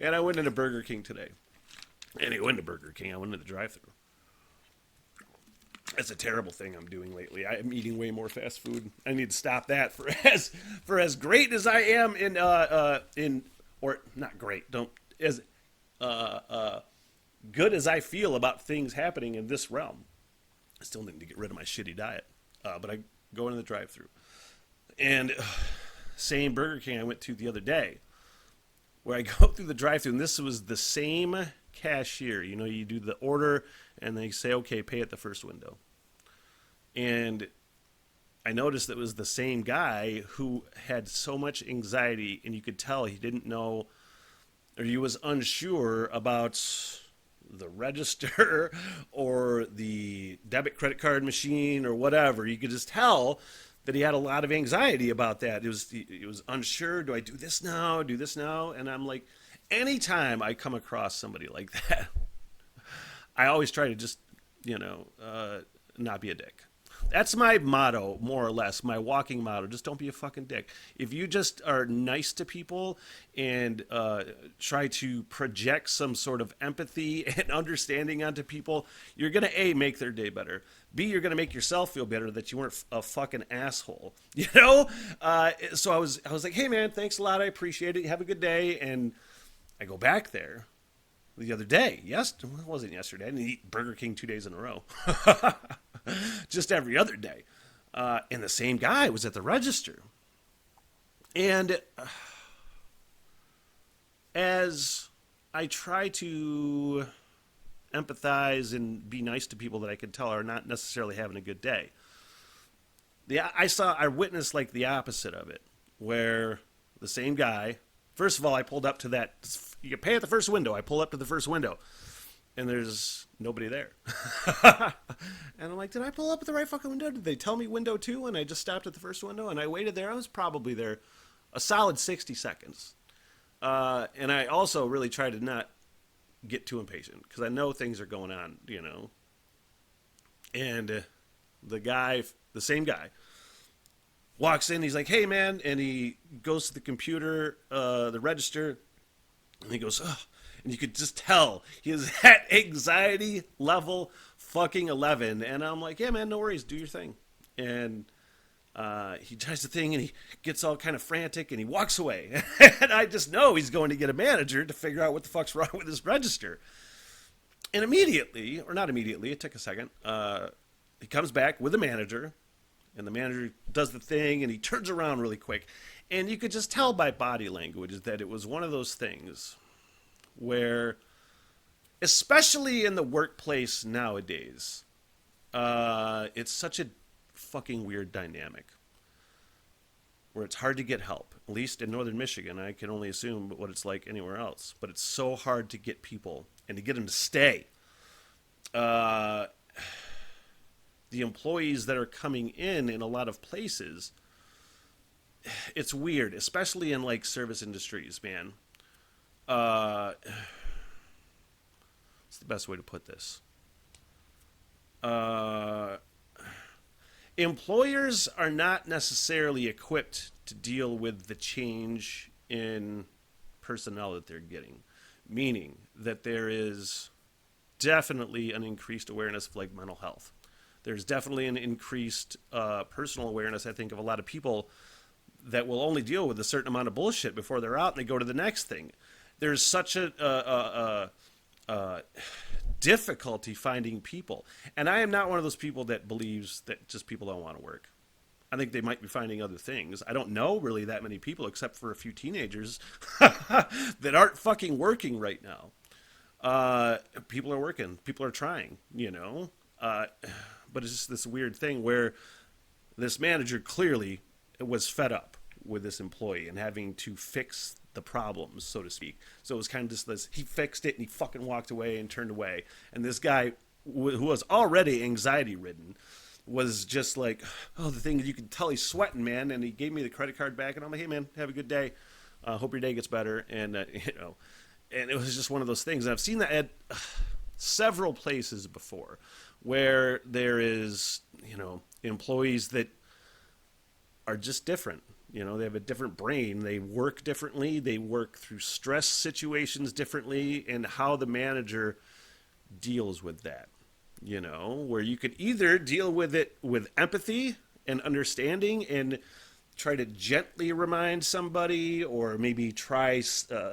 And I went into Burger King today. And I went to Burger King. I went into the drive-thru. That's a terrible thing I'm doing lately. I'm eating way more fast food. I need to stop that. For as great as I am in or not great. Don't as good as I feel about things happening in this realm. I still need to get rid of my shitty diet. But I go into the drive-thru. And same Burger King I went to the other day, where I go through the drive-thru, and this was the same cashier. You know, you do the order, and they say, okay, pay at the first window. And I noticed that it was the same guy who had so much anxiety, and you could tell he didn't know, or he was unsure about the register or the debit credit card machine or whatever. You could just tell that he had a lot of anxiety about that. He was unsure. Do I do this now? Do this now? And I'm like, anytime I come across somebody like that, I always try to just, not be a dick. That's my motto, more or less, my walking motto. Just don't be a fucking dick. If you just are nice to people and try to project some sort of empathy and understanding onto people, you're going to, A, make their day better. B, you're going to make yourself feel better that you weren't a fucking asshole. So I was like, hey, man, thanks a lot. I appreciate it. Have a good day. And I go back there the other day. It wasn't yesterday. I didn't eat Burger King 2 days in a row. Just every other day. And the same guy was at the register. And as I try to empathize and be nice to people that I can tell are not necessarily having a good day, I witnessed like the opposite of it, where the same guy, first of all, I pulled up to that, you can pay at the first window. I pull up to the first window, and there's nobody there. And I'm like, did I pull up at the right fucking window? Did they tell me window 2? And I just stopped at the first window, and I waited there. I was probably there a solid 60 seconds. And I also really try to not get too impatient, because I know things are going on, And the same guy, walks in. He's like, hey, man. And he goes to the computer, the register, and he goes, oh. And you could just tell he is at anxiety level fucking 11. And I'm like, yeah, man, no worries. Do your thing. And he tries the thing, and he gets all kind of frantic, and he walks away. And I just know he's going to get a manager to figure out what the fuck's wrong with his register. And immediately, or not immediately, it took a second, he comes back with a manager, and the manager does the thing, and he turns around really quick. And you could just tell by body language that it was one of those things where, especially in the workplace nowadays, it's such a fucking weird dynamic where it's hard to get help. At least in northern Michigan, I can only assume what it's like anywhere else. But it's so hard to get people and to get them to stay. The employees that are coming in a lot of places, it's weird, especially in like service industries, man. What's the best way to put this? Employers are not necessarily equipped to deal with the change in personnel that they're getting, meaning that there is definitely an increased awareness of like mental health. There's definitely an increased personal awareness, I think, of a lot of people that will only deal with a certain amount of bullshit before they're out and they go to the next thing. There's such a difficulty finding people. And I am not one of those people that believes that just people don't want to work. I think they might be finding other things. I don't know really that many people except for a few teenagers that aren't fucking working right now. People are working. People are trying, but it's just this weird thing where this manager clearly was fed up with this employee and having to fix the problems, so to speak. So it was kind of just this, he fixed it and he fucking walked away and turned away. And this guy who was already anxiety ridden was just like, oh, the thing, you can tell he's sweating, man. And he gave me the credit card back, and I'm like, hey, man, have a good day. Hope your day gets better. And, and it was just one of those things. And I've seen that at several places before where there is, employees that are just different. You know, they have a different brain. They work differently. They work through stress situations differently, and how the manager deals with that. You know, where you could either deal with it with empathy and understanding and try to gently remind somebody, or maybe try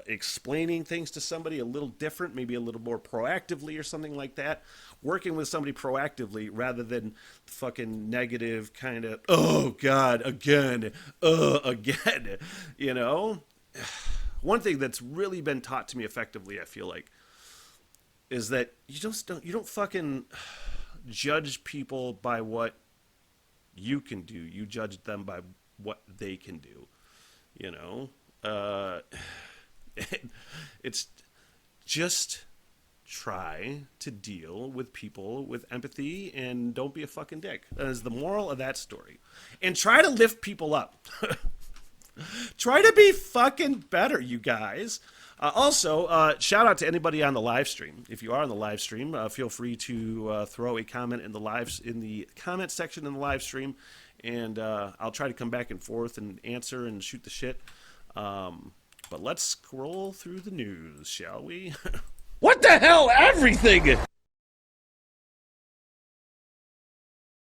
explaining things to somebody a little different, maybe a little more proactively or something like that. Working with somebody proactively rather than fucking negative kind of, oh God, again, again, you know? One thing that's really been taught to me effectively, I feel like, is that you don't fucking judge people by what you can do. You judge them by what they can do. You know, it's just try to deal with people with empathy and don't be a fucking dick. That is the moral of that story. And try to lift people up. Try to be fucking better, you guys. Also, shout out to anybody on the live stream. If you are on the live stream, feel free to throw a comment in the comment section in the live stream, and I'll try to come back and forth and answer and shoot the shit. But let's scroll through the news, shall we? What the hell? Everything!